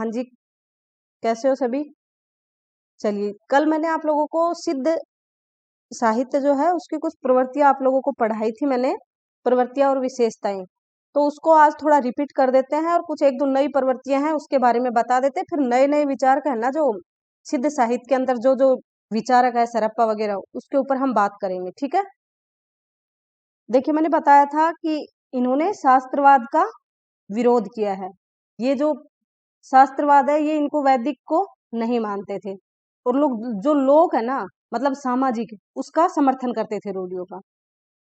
हाँ जी, कैसे हो सभी? चलिए, कल मैंने आप लोगों को सिद्ध साहित्य जो है उसकी कुछ प्रवृत्तियां आप लोगों को पढ़ाई थी मैंने, प्रवृत्तियां और विशेषताएं। तो उसको आज थोड़ा रिपीट कर देते हैं और कुछ एक दो नई प्रवृत्तियां हैं उसके बारे में बता देते हैं। फिर नए नए विचार का है ना, जो सिद्ध साहित्य के अंदर जो जो विचारक है सरप्पा वगैरह, उसके ऊपर हम बात करेंगे, ठीक है। देखिए, मैंने बताया था कि इन्होंने शास्त्रवाद का विरोध किया है। ये जो शास्त्रवाद है ये इनको वैदिक को नहीं मानते थे, और लोग है ना, मतलब सामाजिक, उसका समर्थन करते थे रूढ़ियों का।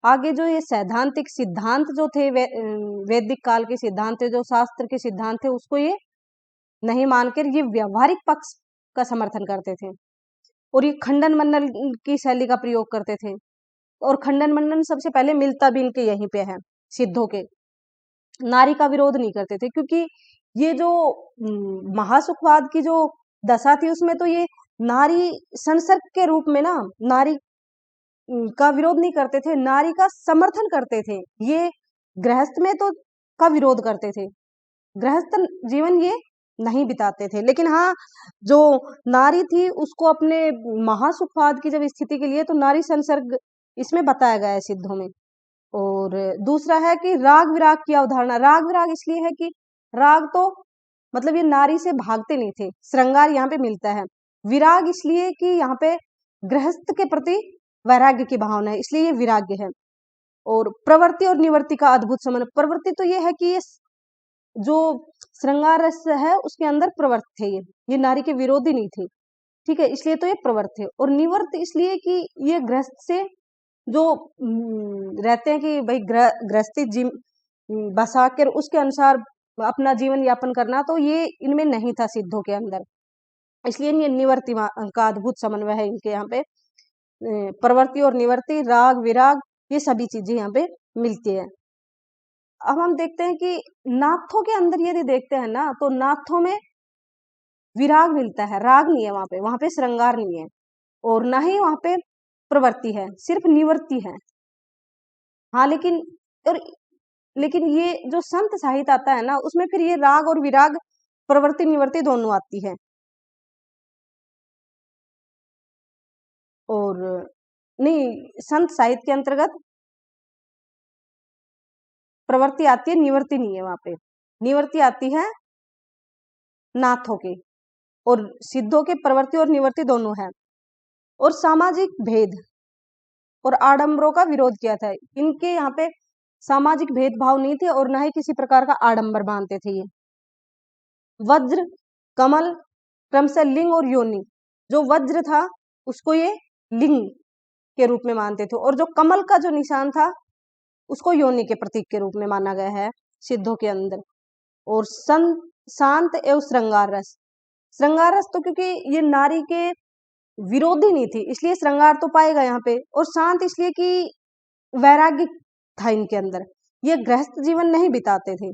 आगे जो ये सैद्धांतिक सिद्धांत जो थे, वैदिक काल के सिद्धांत थे, जो शास्त्र के सिद्धांत थे, उसको ये नहीं मानकर ये व्यवहारिक पक्ष का समर्थन करते थे, और ये खंडन मंडन की शैली का प्रयोग करते थे। और खंडन मंडन सबसे पहले मिलता भी इनके यहीं पे है, सिद्धों के। नारी का विरोध नहीं करते थे, क्योंकि ये जो महासुखवाद की जो दशा थी उसमें तो ये नारी संसर्ग के रूप में ना, नारी का विरोध नहीं करते थे, नारी का समर्थन करते थे। ये गृहस्थ में तो का विरोध करते थे, गृहस्थ जीवन ये नहीं बिताते थे। लेकिन हाँ, जो नारी थी उसको अपने महासुखवाद की जब स्थिति के लिए, तो नारी संसर्ग इसमें बताया गया है सिद्धों में। और दूसरा है कि राग विराग की अवधारणा। राग विराग इसलिए है कि राग तो मतलब ये नारी से भागते नहीं थे, श्रृंगार यहाँ पे मिलता है। विराग इसलिए कि यहाँ पे गृहस्थ के प्रति वैराग्य की भावना है, इसलिए ये विराग्य है। और प्रवृत्ति और निवृत्ति का अद्भुत संबंध। प्रवृत्ति तो ये है कि ये जो श्रृंगार रस है उसके अंदर प्रवृत्ति थे, ये नारी के विरोधी नहीं थे, ठीक है, इसलिए तो ये प्रवृत्ति है। और निवृत्त इसलिए कि ये गृहस्थ से जो रहते हैं कि भाई गृहस्थी बसा कर उसके अनुसार अपना जीवन यापन करना, तो ये इनमें नहीं था सिद्धों के अंदर, इसलिए ये निवृत्ति का अद्भुत समन्वय है इनके यहाँ पे। प्रवृत्ति और निवृत्ति, राग विराग, ये सभी चीजें यहाँ पे मिलती है। अब हम देखते हैं कि नाथों के अंदर यदि देखते हैं ना, तो नाथों में विराग मिलता है, राग नहीं है वहां पे श्रृंगार नहीं है, और ना ही वहां पे प्रवृत्ति है, सिर्फ निवृत्ति है। हाँ, लेकिन ये जो संत साहित्य आता है ना, उसमें फिर ये राग और विराग, प्रवृत्ति निवृत्ति दोनों आती है। और नहीं, संत साहित्य के अंतर्गत प्रवृत्ति आती है, निवृत्ति नहीं है वहां पे। निवृत्ति आती है नाथों के, और सिद्धों के प्रवृत्ति और निवृत्ति दोनों है। और सामाजिक भेद और आडंबरों का विरोध किया था। इनके यहाँ पे सामाजिक भेदभाव नहीं थे, और न ही किसी प्रकार का आडंबर मानते थे ये। वज्र, कमल, क्रमशः लिंग और योनि। जो वज्र था उसको ये लिंग के रूप में मानते थे, और जो कमल का जो निशान था उसको योनि के प्रतीक के रूप में माना गया है सिद्धों के अंदर। और शांत एवं श्रृंगार रस। श्रृंगार रस तो क्योंकि ये नारी के विरोधी नहीं थी, इसलिए श्रृंगार तो पाएगा यहाँ पे। और शांत इसलिए कि वैराग्य था इनके अंदर, ये गृहस्थ जीवन नहीं बिताते थे।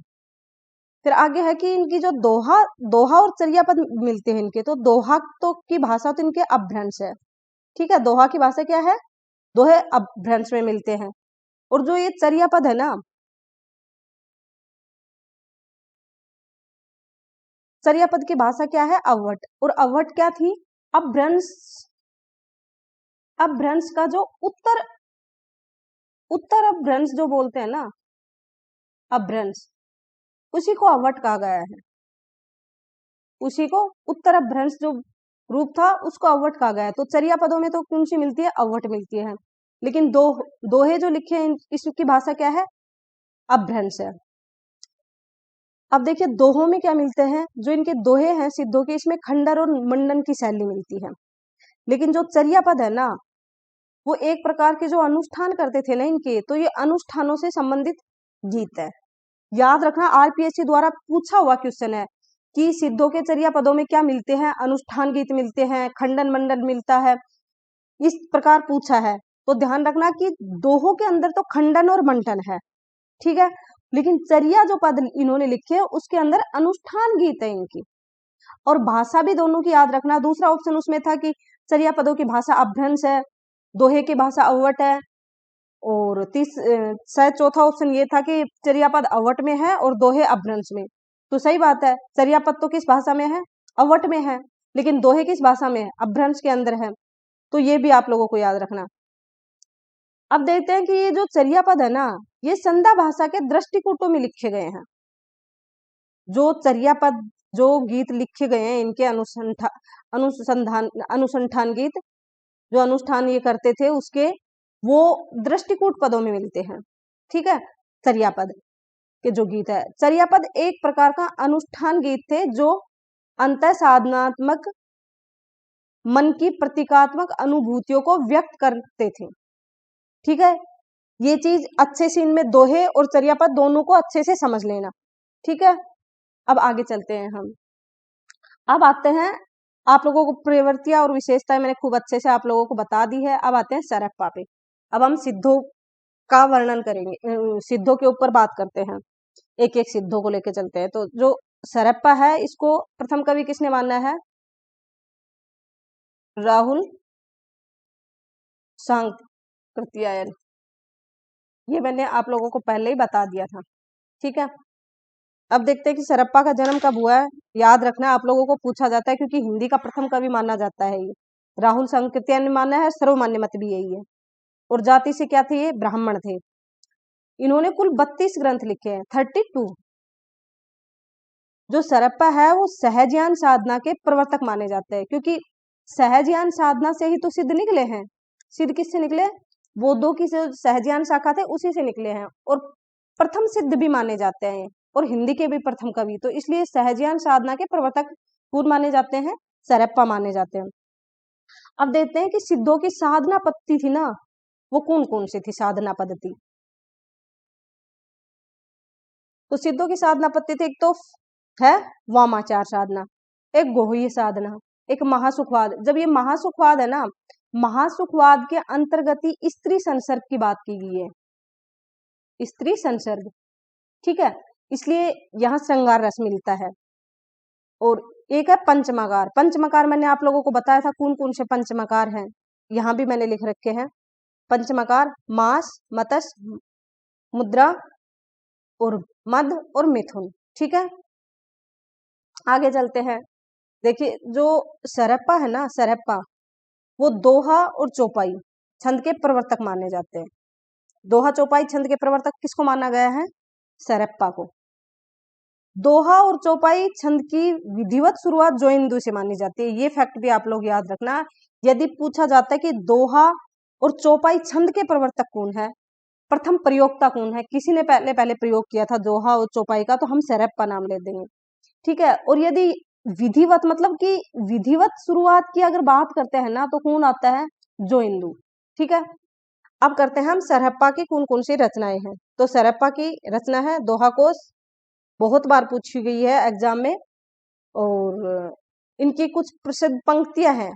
फिर आगे है कि इनकी जो दोहा दोहा और चर्या पद मिलते हैं इनके, तो दोहा तो की भाषा तो इनके अपभ्रंश है, ठीक है। दोहा की भाषा क्या है? दोहे अपभ्रंश में मिलते हैं। और जो ये चर्या पद है ना, चर्या पद की भाषा क्या है? अवहट। और अवहट क्या थी? अपभ्रंश। अपभ्रंश का जो उत्तर अपभ्रंश जो बोलते हैं ना, अपभ्रंश, उसी को अवहट कहा गया है। उसी को उत्तर अपभ्रंश जो रूप था उसको अवहट कहा गया है। तो चर्या पदों में तो कौन सी मिलती है? अवहट मिलती है। लेकिन दोहे जो लिखे हैं इसकी भाषा क्या है? अपभ्रंश है। अब देखिए दोहों में क्या मिलते हैं। जो इनके दोहे हैं सिद्धों के, इसमें खंडर और मंडन की शैली मिलती है। लेकिन जो चर्या पद है ना, वो एक प्रकार के जो अनुष्ठान करते थे ना इनके, तो ये अनुष्ठानों से संबंधित गीत है। याद रखना, आरपीएससी द्वारा पूछा हुआ क्वेश्चन है कि सिद्धों के चर्या पदों में क्या मिलते हैं? अनुष्ठान गीत मिलते हैं, खंडन मंडन मिलता है, इस प्रकार पूछा है। तो ध्यान रखना कि दोहों के अंदर तो खंडन और मंडन है, ठीक है। लेकिन चर्या जो पद इन्होंने लिखे उसके अंदर अनुष्ठान गीत है इनकी। और भाषा भी दोनों की याद रखना। दूसरा ऑप्शन उसमें था कि चर्या पदों की भाषा अपभ्रंश है, दोहे की भाषा अवहट है। और शायद चौथा ऑप्शन ये था कि चर्या पद अवहट में है और दोहे अपभ्रंश में। तो सही बात है, चर्यापद तो किस भाषा में है? अवट में है। लेकिन दोहे किस भाषा में है? अपभ्रंश के अंदर है। तो ये भी आप लोगों को याद रखना। अब देखते हैं कि ये जो चर्यापद है ना, ये संध्या भाषा के दृष्टिकूटों में लिखे गए हैं। जो चर्यापद, जो गीत लिखे गए हैं, इनके अनुसंधान गीत, जो अनुष्ठान ये करते थे उसके, वो दृष्टिकूट पदों में मिलते हैं। ठीक है, चर्यापद के जो गीत है, चर्यापद एक प्रकार का अनुष्ठान गीत थे जो अंतः साधनात्मक मन की प्रतीकात्मक अनुभूतियों को व्यक्त करते थे। ठीक है, ये चीज अच्छे से इनमें दोहे और चर्यापद दोनों को अच्छे से समझ लेना। ठीक है, अब आगे चलते हैं हम। अब आते हैं, आप लोगों को प्रवृत्तियां और विशेषताएं मैंने खूब अच्छे से आप लोगों को बता दी है। अब आते हैं सरप्पा पे। अब हम सिद्धों का वर्णन करेंगे, सिद्धों के ऊपर बात करते हैं, एक एक सिद्धों को लेकर चलते हैं। तो जो सरप्पा है, इसको प्रथम कवि किसने माना है? राहुल सांकृत्यायन। ये मैंने आप लोगों को पहले ही बता दिया था। ठीक है, अब देखते हैं कि सरप्पा का जन्म कब हुआ है। याद रखना, आप लोगों को पूछा जाता है क्योंकि हिंदी का प्रथम कवि माना जाता है ये। राहुल सांकृत्यायन ने माना है, सर्वमान्य मत भी यही है। और जाति से क्या थे? ये ब्राह्मण थे। इन्होंने कुल 32 ग्रंथ लिखे हैं, 32। जो सरप्पा है वो सहजयान साधना के प्रवर्तक माने जाते हैं, क्योंकि सहजयान साधना से ही तो सिद्ध निकले हैं। सिद्ध किससे निकले? बौद्धों की जो सहजयान शाखा थे उसी से निकले हैं, और प्रथम सिद्ध भी माने जाते हैं, और हिंदी के भी प्रथम कवि। तो इसलिए सहजयान साधना के प्रवर्तक कौन माने जाते हैं? सरप्पा माने जाते हैं। अब देखते हैं कि सिद्धों की साधना पद्धति थी ना, वो कौन कौन सी थी साधना पद्धति। तो सिद्धों की साधना पद्धति थी, एक तो है वामाचार साधना, एक गोह्य साधना, एक महासुखवाद। जब ये महासुखवाद है ना, महासुखवाद के अंतर्गत ही स्त्री संसर्ग की बात की गई है, स्त्री संसर्ग। ठीक है, इसलिए यहाँ श्रृंगार रस मिलता है। और एक है पंचमकार। पंचमकार मैंने आप लोगों को बताया था कौन कौन से पंचमकार हैं, यहाँ भी मैंने लिख रखे हैं। पंचमकार मास, मत्स्य, मुद्रा और मध्य और मिथुन। ठीक है, आगे चलते हैं। देखिए, जो सरप्पा है ना, सरप्पा वो दोहा और चौपाई छंद के प्रवर्तक माने जाते हैं। दोहा चौपाई छंद के प्रवर्तक किसको माना गया है? सरप्पा को। दोहा और चौपाई छंद की विधिवत शुरुआत जोइंदू से मानी जाती है। ये फैक्ट भी आप लोग याद रखना। यदि पूछा जाता है कि दोहा और चौपाई छंद के प्रवर्तक कौन है, प्रथम प्रयोक्ता कौन है, किसी ने पहले प्रयोग किया था दोहा और चौपाई का, तो हम सरप्पा नाम ले देंगे। ठीक है, और यदि विधिवत मतलब कि विधिवत शुरुआत की अगर बात करते हैं ना, तो कौन आता है? जोइंदू। ठीक है, अब करते हैं हम सरप्पा की कौन कौन सी रचनाएं हैं। तो सरप्पा की रचना है दोहा कोश, बहुत बार पूछी गई है एग्जाम में। और इनकी कुछ प्रसिद्ध पंक्तियां हैं,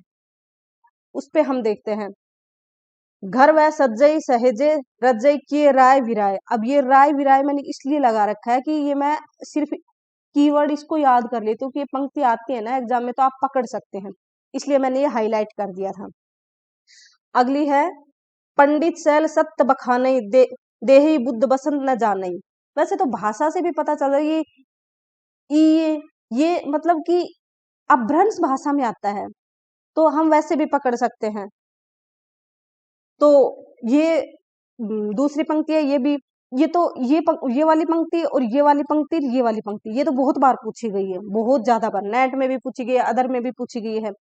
उस पे हम देखते हैं। घर वह सज्जई सहेजे रजई किए राय विराय। अब ये राय विराय मैंने इसलिए लगा रखा है कि ये मैं सिर्फ कीवर्ड इसको याद कर लेती हूँ कि ये पंक्ति आती है ना एग्जाम में, तो आप पकड़ सकते हैं, इसलिए मैंने ये हाईलाइट कर दिया था। अगली है पंडित शैल सत्य बखानई देही बुद्ध बसंत न जानई। वैसे तो भाषा से भी पता चल रहा है ये मतलब कि अपभ्रंश भाषा में आता है, तो हम वैसे भी पकड़ सकते हैं। तो ये दूसरी पंक्ति है, ये भी, ये तो ये वाली पंक्ति और ये वाली पंक्ति, ये वाली पंक्ति, ये तो बहुत बार पूछी गई है, बहुत ज्यादा बार, नेट में भी पूछी गई है, अदर में भी पूछी गई है।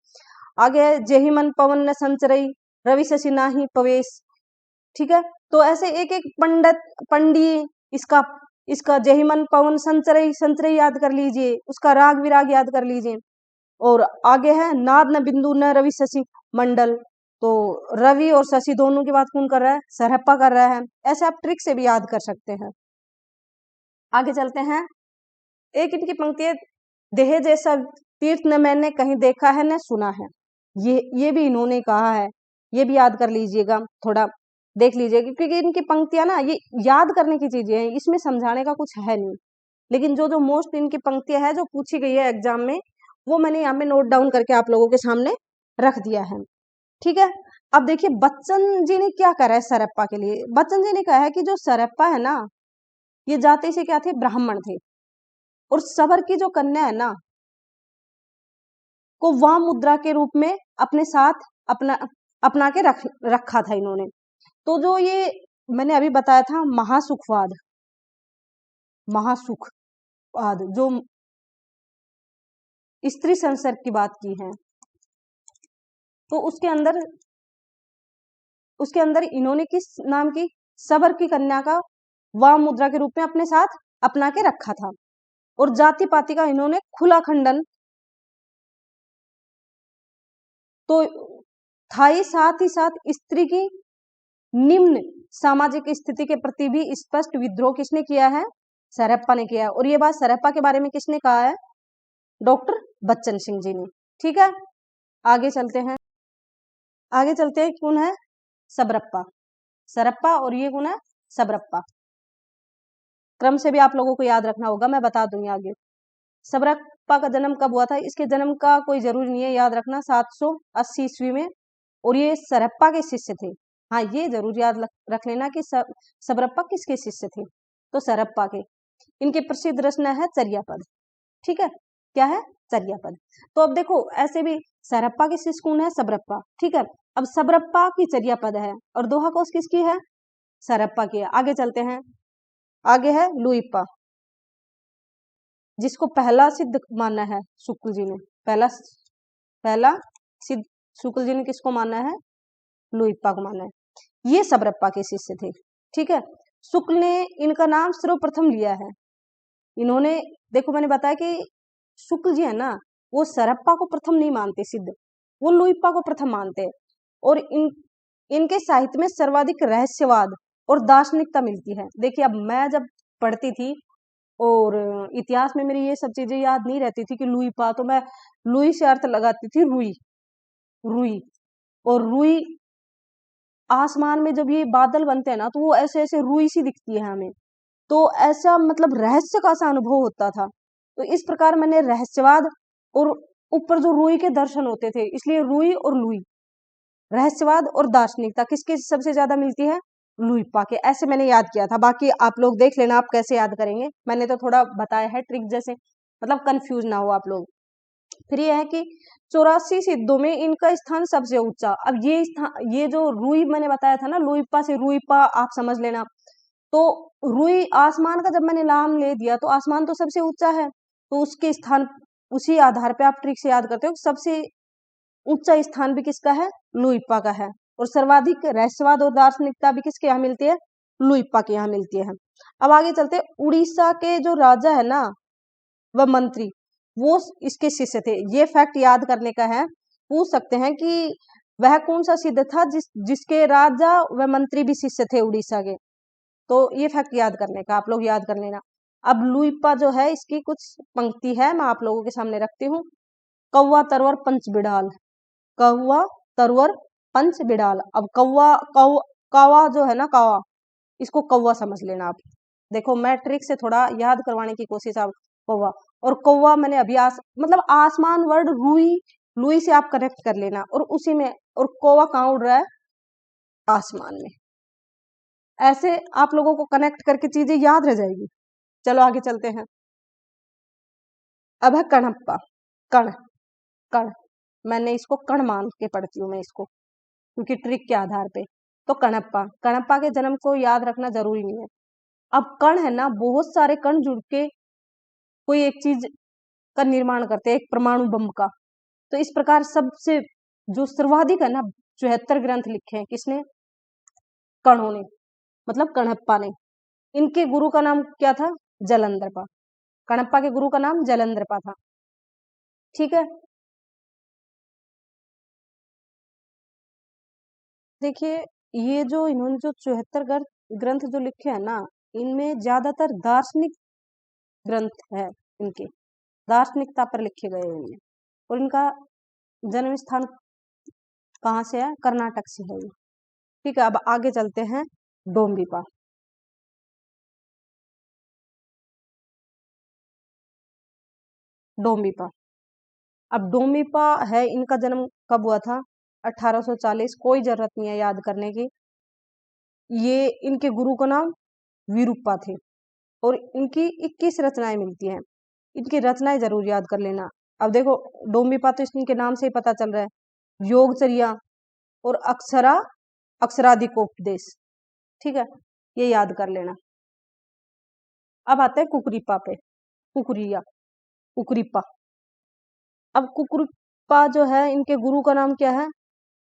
आगे है जेहि मन पवन न संचरई रवि शशि नाही पवेश। ठीक है, तो ऐसे एक एक पंडी इसका जेहि मन पवन संचरई, संचरई याद कर लीजिए, उसका राग विराग याद कर लीजिए। और आगे है नाद न बिंदु न रवि शशि मंडल। तो रवि और शशि दोनों की बात कौन कर रहा है? सरप्पा कर रहा है। ऐसे आप ट्रिक से भी याद कर सकते हैं। आगे चलते हैं। एक इनकी पंक्ति है, देह जैसा तीर्थ न मैंने कहीं देखा है न सुना है। ये भी इन्होंने कहा है, ये भी याद कर लीजिएगा, थोड़ा देख लीजिएगा, क्योंकि इनकी पंक्तियां ना ये याद करने की चीजें हैं, इसमें समझाने का कुछ है नहीं। लेकिन जो जो मोस्ट इनकी पंक्तियां है जो पूछी गई है एग्जाम में, वो मैंने यहाँ पे नोट डाउन करके आप लोगों के सामने रख दिया है। ठीक है, अब देखिए बच्चन जी ने क्या करा है सरप्पा के लिए। बच्चन जी ने कहा है कि जो सरप्पा है ना, ये जाति से क्या थे? ब्राह्मण थे। और सबर की जो कन्या है ना, को वाम मुद्रा के रूप में अपने साथ अपना के रखा था इन्होंने। तो जो ये मैंने अभी बताया था महासुखवाद, महासुखवाद जो स्त्री संसर्ग की बात की है, तो उसके अंदर इन्होंने किस नाम की, सबर की कन्या का वाम मुद्रा के रूप में अपने साथ अपना के रखा था। और जाति पाति का इन्होंने खुला खंडन तो था ही, साथ स्त्री की निम्न सामाजिक स्थिति के प्रति भी स्पष्ट विद्रोह किसने किया है, सरप्पा ने किया है। और ये बात सरप्पा के बारे में किसने कहा है, डॉक्टर बच्चन सिंह जी ने। ठीक है, आगे चलते हैं। कौन है, सबरप्पा, सरप्पा, और ये कौन है, सबरप्पा। क्रम से भी आप लोगों को याद रखना होगा, मैं बता दूंगी आगे। सबरप्पा का जन्म कब हुआ था, इसके जन्म का कोई जरूरी नहीं है याद रखना, 780 ईस्वी में। और ये सरप्पा के शिष्य थे। हाँ, ये जरूर याद रख लेना कि सबरप्पा किसके शिष्य थे, तो सरप्पा के। इनकी प्रसिद्ध रचना है चर्यापद। ठीक है, क्या है, चर्यापद। तो अब देखो, ऐसे भी सरप्पा के शिष्य कौन है, सबरप्पा। ठीक है, अब सबरप्पा की चर्यापद है और दोहा कोश किसकी है, सरप्पा की है। आगे चलते हैं, आगे है लुइप्पा, जिसको पहला सिद्ध माना है शुक्ल जी ने। पहला सिद्ध शुक्ल जी ने किसको माना है, लुइप्पा को माना है। ये सबरप्पा के शिष्य थे। ठीक है, शुक्ल ने इनका नाम सर्वप्रथम लिया है। इन्होंने, देखो मैंने बताया कि शुक्ल जी है ना, वो सरप्पा को प्रथम नहीं मानते सिद्ध, वो लुइप्पा को प्रथम मानते हैं। और इनके साहित्य में सर्वाधिक रहस्यवाद और दार्शनिकता मिलती है। देखिए, अब मैं जब पढ़ती थी और इतिहास में मेरी ये सब चीजें याद नहीं रहती थी कि लुइप्पा, तो मैं लुई से अर्थ लगाती थी रुई, रुई। और रुई, आसमान में जब ये बादल बनते हैं ना, तो वो ऐसे ऐसे रुई सी दिखती है हमें, तो ऐसा मतलब रहस्य का सा अनुभव होता था। तो इस प्रकार मैंने रहस्यवाद और ऊपर जो रुई के दर्शन होते थे, इसलिए रुई और लुई, रहस्यवाद और दार्शनिकता किसके सबसे ज्यादा मिलती है, लुइप्पा के। ऐसे मैंने याद किया था, बाकी आप लोग देख लेना आप कैसे याद करेंगे। मैंने तो थोड़ा बताया है ट्रिक जैसे, मतलब कंफ्यूज ना हो आप लोग। फिर यह है कि 84 सिद्धों में इनका स्थान सबसे ऊंचा। अब ये स्थान, ये जो रुई मैंने बताया था ना, लुइप्पा से रुइप्पा आप समझ लेना। तो रुई, आसमान का जब मैंने नाम ले दिया तो आसमान तो सबसे ऊंचा है, तो उसके स्थान, उसी आधार पे आप ट्रिक से याद करते हो, सबसे ऊंचा स्थान भी किसका है, लुइप्पा का है। और सर्वाधिक रहस्यवाद और दार्शनिकता भी किसके यहाँ मिलती है, लुइप्पा के यहाँ मिलती है। अब आगे चलते, उड़ीसा के जो राजा है ना, वह मंत्री, वो इसके शिष्य थे। ये फैक्ट याद करने का है, पूछ सकते हैं कि वह कौन सा सिद्ध था जिसके राजा व मंत्री भी शिष्य थे उड़ीसा के। तो ये फैक्ट याद करने का, आप लोग याद कर लेना। अब लुइप्पा जो है, इसकी कुछ पंक्ति है, मैं आप लोगों के सामने रखती हूँ। कौवा तरवर पंच बिड़ाल, कौवा तरवर पंच बिड़ाल। अब कौवा जो है ना, कौवा, इसको कौवा समझ लेना आप। देखो, मैं ट्रिक से थोड़ा याद करवाने की कोशिश, आप कौवा, और कौवा मैंने अभी मतलब आसमान वर्ड रुई, लुई से आप कनेक्ट कर लेना, और उसी में, और कौवा कहाँ उड़ रहा है, आसमान में। ऐसे आप लोगों को कनेक्ट करके चीजें याद रह जाएगी। चलो आगे चलते हैं। अब है कणप्पा, कण, कण, मैंने इसको कण मान के पढ़ती हूँ मैं इसको, क्योंकि ट्रिक के आधार पे। तो कणप्पा, कणप्पा के जन्म को याद रखना जरूरी नहीं है। अब कण है ना, बहुत सारे कण जुड़ के कोई एक चीज का निर्माण करते हैं, एक परमाणु बम का। तो इस प्रकार सबसे जो सर्वाधिक है ना, 74 ग्रंथ लिखे हैं किसने, कणों ने, मतलब कणप्पा ने। इनके गुरु का नाम क्या था, जलंधरपा। कणप्पा के गुरु का नाम जलंधरपा था। ठीक है, देखिए, ये जो इन्होंने जो 74 ग्रंथ जो लिखे हैं ना, इनमें ज्यादातर दार्शनिक ग्रंथ है इनके, दार्शनिकता पर लिखे गए हैं। और इनका जन्म स्थान कहाँ से है, कर्नाटक से है। ठीक है, अब आगे चलते हैं, डोम्बिपा। डोम्बिपा, अब डोम्बिपा है, इनका जन्म कब हुआ था, 1840। कोई जरूरत नहीं है याद करने की। ये, इनके गुरु का नाम विरूपा थे, और इनकी 21 रचनाएं मिलती हैं। इनकी रचनाएं जरूर याद कर लेना। अब देखो डोम्बिपा तो इनके नाम से ही पता चल रहा है, योगचर्या और अक्षराधिकोपदेश, ठीक है, ये याद कर लेना। अब आते हैं कुकुरिपा पे, कुकुरिया, कुकुरिपा। अब कुकुरिपा जो है इनके गुरु का नाम क्या है,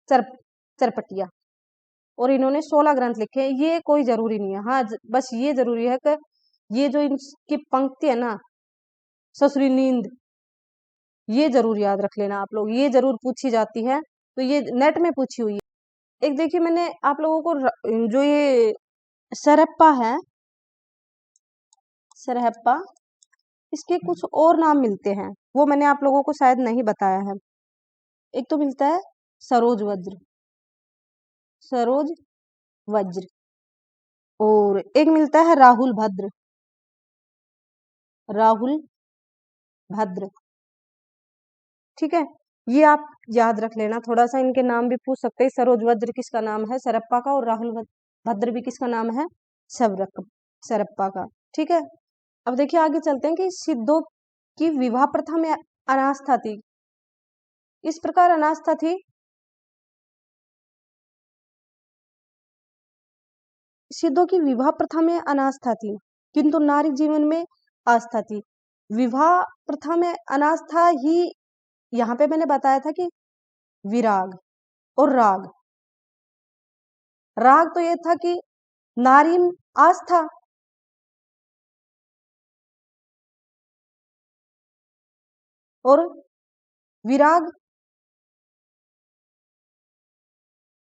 चरपटिया, और इन्होंने 16 ग्रंथ लिखे हैं। ये कोई जरूरी नहीं है, हाँ बस ये जरूरी है कि ये जो इनकी पंक्ति है ना, ससुरी नींद, ये जरूर याद रख लेना आप लोग, ये जरूर पूछी जाती है, तो ये नेट में पूछी हुई है। एक देखिए मैंने आप लोगों को जो ये सरहप्पा है, सरहप्पा, इसके कुछ और नाम मिलते हैं, वो मैंने आप लोगों को शायद नहीं बताया है। एक तो मिलता है सरोज वज्र, सरोज वज्र, और एक मिलता है राहुल भद्र, राहुल भद्र, ठीक है, ये आप याद रख लेना। थोड़ा सा इनके नाम भी पूछ सकते हैं, सरोज वज्र किसका नाम है, सरप्पा का, और राहुल भद्र भी किसका नाम है, सरप्पा का, ठीक है। अब देखिए आगे चलते हैं कि सिद्धों की विवाह प्रथा में अनास्था थी। इस प्रकार अनास्था थी, सिद्धों की विवाह प्रथा में अनास्था थी, किंतु नारी जीवन में आस्था थी। विवाह प्रथा में अनास्था ही यहाँ पे मैंने बताया था कि विराग और राग, राग तो ये था कि नारी आस्था, और विराग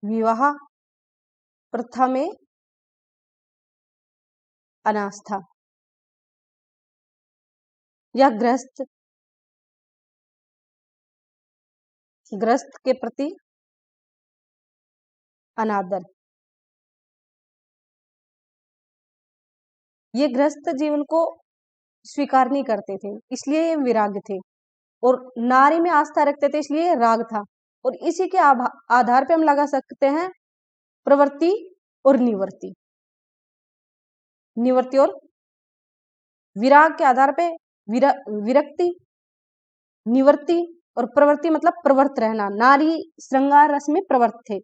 विवाह प्रथा में अनास्था, या ग्रस्त के प्रति अनादर। ये ग्रस्त जीवन को स्वीकार नहीं करते थे, इसलिए ये विराग थे, और नारी में आस्था रखते थे, इसलिए राग था। और इसी के आधार पे हम लगा सकते हैं प्रवृत्ति और निवृत्ति, निवृत्ति और विराग के आधार पे विरक्ति, निवृत्ति, और प्रवृत्ति मतलब प्रवृत्त रहना, नारी श्रृंगार रस में प्रवृत्त थे।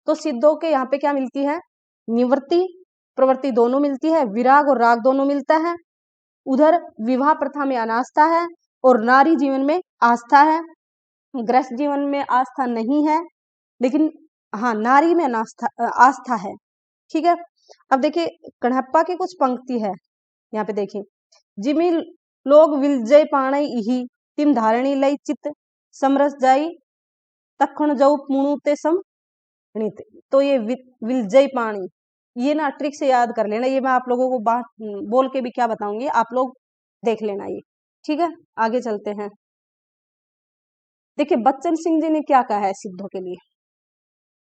तो सिद्धों के यहाँ पे क्या मिलती है, निवृत्ति प्रवृत्ति दोनों मिलती है, विराग और राग दोनों मिलता है। उधर विवाह प्रथा में अनास्था है, और नारी जीवन में आस्था है। गृहस्थ जीवन में आस्था नहीं है, लेकिन हाँ नारी में आस्था है, ठीक है। अब देखिए कणहप्पा की कुछ पंक्ति है, यहाँ पे देखिए, जिमि लोग विलजय पाणई इही तिम धारणी लई चित समरस जाई तखण जाऊ पुणु ते सम। तो ये विलजय पाणी, ये ना ट्रिक से याद कर लेना, ये मैं आप लोगों को बात बोल के भी क्या बताऊंगी, आप लोग देख लेना ये, ठीक है। आगे चलते हैं, देखिए बच्चन सिंह जी ने क्या कहा है सिद्धों के लिए।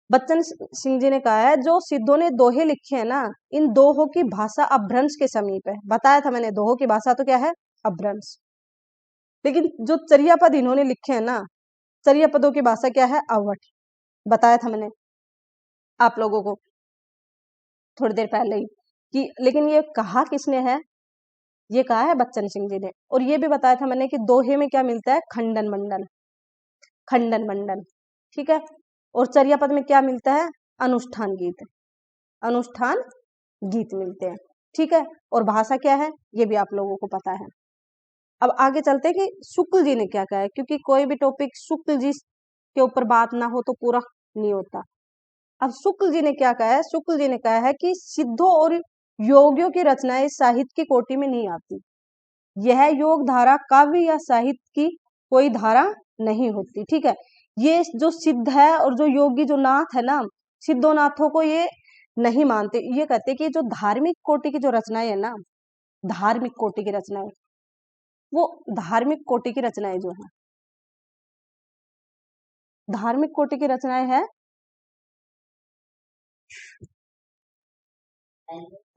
बच्चन सिंह जी ने कहा है, जो सिद्धों ने दोहे लिखे हैं ना, इन दोहों की भाषा अपभ्रंश के समीप है। बताया था मैंने, दोहों की भाषा तो क्या है, अपभ्रंश। लेकिन जो चर्या पद इन्होंने लिखे हैं ना, चर्या पदों की भाषा क्या है, अवठ। बताया था मैंने आप लोगों को थोड़ी देर पहले ही कि, लेकिन ये कहा किसने है, ये कहा है बच्चन सिंह जी ने। और ये भी बताया था मैंने कि दोहे में क्या मिलता है, खंडन मंडन, खंडन मंडन, ठीक है। और चर्या पद में क्या मिलता है, अनुष्ठान गीत, अनुष्ठान गीत मिलते हैं, ठीक है। और भाषा क्या है, ये भी आप लोगों को पता है। अब आगे चलते हैं कि शुक्ल जी ने क्या कहा है, क्योंकि कोई भी टॉपिक शुक्ल जी के ऊपर बात ना हो तो पूरा नहीं होता। अब शुक्ल जी ने क्या कहा है, शुक्ल जी ने कहा है कि सिद्धों और योगियों की रचनाएं साहित्य की कोटि में नहीं आती। यह योग धारा काव्य या साहित्य की कोई धारा नहीं होती, ठीक है। ये जो सिद्ध है और जो योगी जो नाथ है ना, सिद्धों नाथों को ये नहीं मानते, ये कहते कि जो धार्मिक कोटि की जो रचनाएं है ना, धार्मिक कोटि की रचनाएं, वो धार्मिक कोटि की रचनाएं जो है, धार्मिक कोटि की रचनाएं है,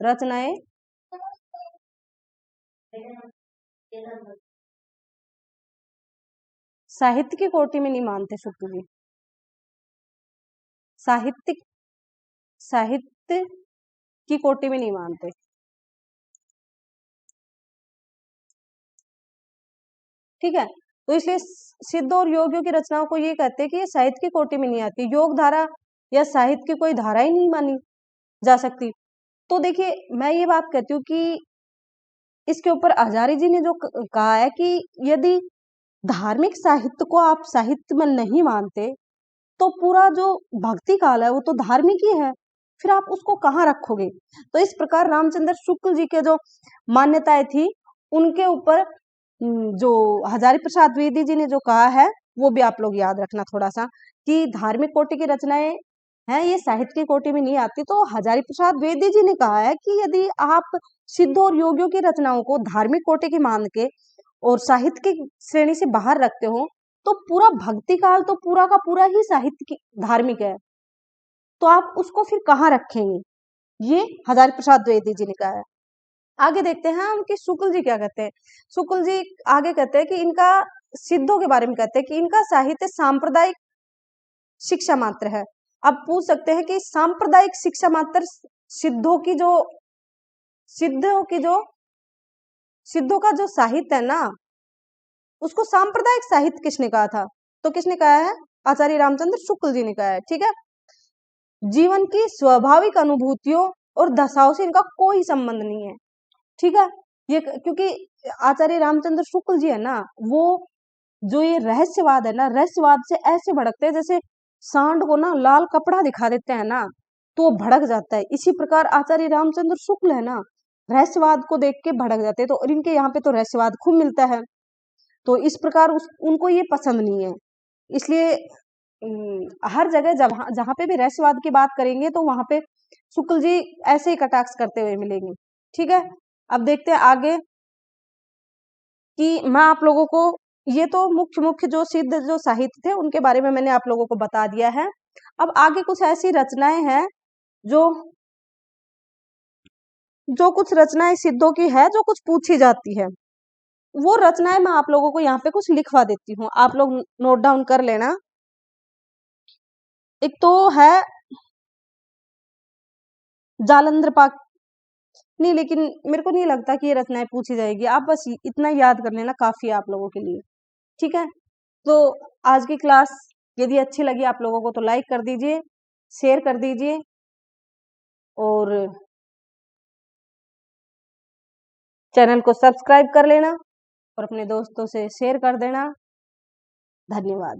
रचनाएं साहित्य की कोटि में नहीं मानते शुक्ल जी, साहित्यिक साहित्य की कोटि में नहीं मानते। ठीक है। तो इसलिए सिद्ध और योगियों की रचनाओं को ये कहते हैं कि ये साहित्य की कोटि में नहीं आती, योग धारा या साहित्य की कोई धारा ही नहीं मानी जा सकती। तो देखिए मैं ये बात कहती हूँ कि इसके ऊपर हजारी जी ने जो कहा है कि यदि धार्मिक साहित्य को आप साहित्य में नहीं मानते तो पूरा जो भक्ति काल है वो तो धार्मिक ही है, फिर आप उसको कहाँ रखोगे। तो इस प्रकार रामचंद्र शुक्ल जी के जो मान्यताएं थी उनके ऊपर जो हजारी प्रसाद द्विवेदी जी ने जो कहा है वो भी आप लोग याद रखना थोड़ा सा, कि धार्मिक कोटि की रचनाएं हैं ये साहित्य की कोटि में नहीं आती। तो हजारी प्रसाद द्विवेदी जी ने कहा है कि यदि आप सिद्ध और योगियों की रचनाओं को धार्मिक कोटि की मान के और साहित्य की श्रेणी से बाहर रखते हो तो पूरा भक्ति काल तो पूरा का पूरा ही साहित्य की धार्मिक है, तो आप उसको फिर कहाँ रखेंगे। ये हजारी प्रसाद द्विवेदी जी ने कहा है। आगे देखते हैं हम कि शुक्ल जी क्या कहते हैं। शुक्ल जी आगे कहते हैं कि इनका सिद्धों के बारे में कहते हैं कि इनका साहित्य सांप्रदायिक शिक्षा मात्र है। अब पूछ सकते हैं कि सांप्रदायिक शिक्षा मात्र सिद्धों की जो सिद्धों की जो सिद्धों का जो साहित्य है ना उसको सांप्रदायिक साहित्य किसने कहा था, तो किसने कहा है, आचार्य रामचंद्र शुक्ल जी ने कहा है। ठीक है, जीवन की स्वाभाविक अनुभूतियों और दशाओं से इनका कोई संबंध नहीं है। ठीक है, ये क्योंकि आचार्य रामचंद्र शुक्ल जी है ना वो जो ये रहस्यवाद है ना, रहस्यवाद से ऐसे भड़कते हैं जैसे सांड को ना लाल कपड़ा दिखा देते हैं ना तो वो भड़क जाता है, इसी प्रकार आचार्य रामचंद्र शुक्ल है ना रहस्यवाद को देख के भड़क जाते हैं। तो और इनके यहाँ पे तो रहस्यवाद खूब मिलता है, तो इस प्रकार उनको ये पसंद नहीं है। इसलिए हर जगह जब जहां पे भी रहस्यवाद की बात करेंगे तो वहां पे शुक्ल जी ऐसे ही कटाक्ष करते हुए मिलेंगे। ठीक है, अब देखते हैं आगे कि मैं आप लोगों को ये तो मुख्य मुख्य जो सिद्ध जो साहित्य थे उनके बारे में मैंने आप लोगों को बता दिया है। अब आगे कुछ ऐसी रचनाएं हैं जो जो कुछ रचनाएं सिद्धों की है जो कुछ पूछी जाती है, वो रचनाएं मैं आप लोगों को यहाँ पे कुछ लिखवा देती हूँ, आप लोग नोट डाउन कर लेना। एक तो है जालंधर पाक, नहीं लेकिन मेरे को नहीं लगता कि ये रचनाएं पूछी जाएगी, आप बस इतना याद कर लेना काफी है आप लोगों के लिए। ठीक है, तो आज की क्लास यदि अच्छी लगी आप लोगों को तो लाइक कर दीजिए, शेयर कर दीजिए और चैनल को सब्सक्राइब कर लेना और अपने दोस्तों से शेयर कर देना। धन्यवाद।